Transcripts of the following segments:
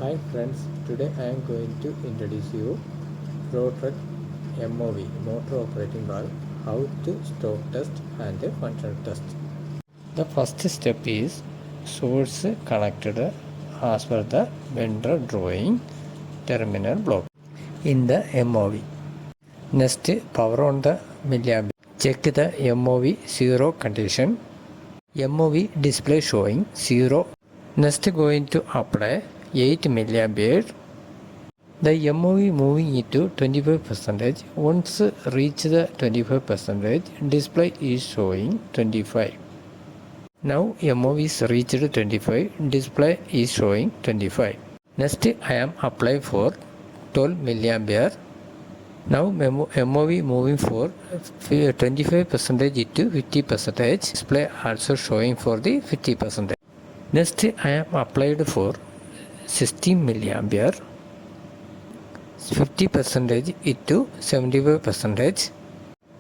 Hi friends, today I am going to introduce you rotor MOV, motor operating valve, how to stroke test and function test. The first step is source connected as per the vendor drawing terminal block in the MOV. Next, power on the milliamp. Check the MOV 0 condition. MOV display showing 0. Next, going to apply 8 milliampere. The MOV moving it to 25%. Once reach the 25%, display is showing 25. Now MOV is reached 25, display is showing 25. Next I am apply for 12 milliampere. Now MOV moving for 25% to 50%. Display also showing for the 50%. Next I am applied for 16 milliampere. 50% it to 75%.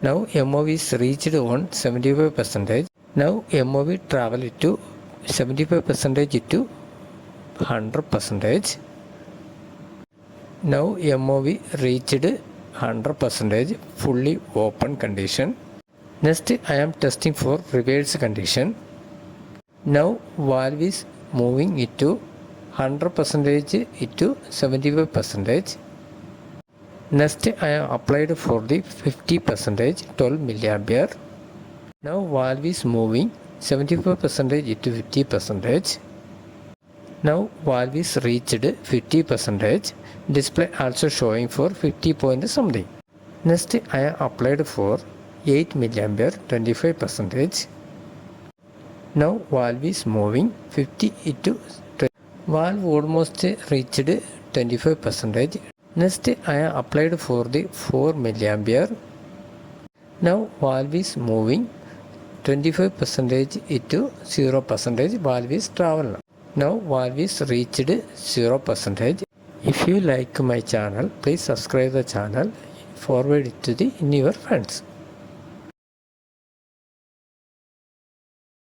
Now MOV is reached on 75%. Now MOV travel to 75% to 100%. Now MOV reached 100% fully open condition. Next I am testing for reverse condition. Now valve is moving it to 100% it to 75%. Next I am applied for the 50% 12 milliampere. Now valve is moving 75% it to 50%. Now valve is reached 50%. Display also showing for 50 point something. Next I am applied for 8 milliampere 25%. Now valve is moving 50 into 20. Valve almost reached 25%. Next I am applied for the 4 milliampere. Now valve is moving 25% into 0%. Valve is travel. Now valve is reached 0%. If you like my channel, please subscribe the channel, forward it to your friends.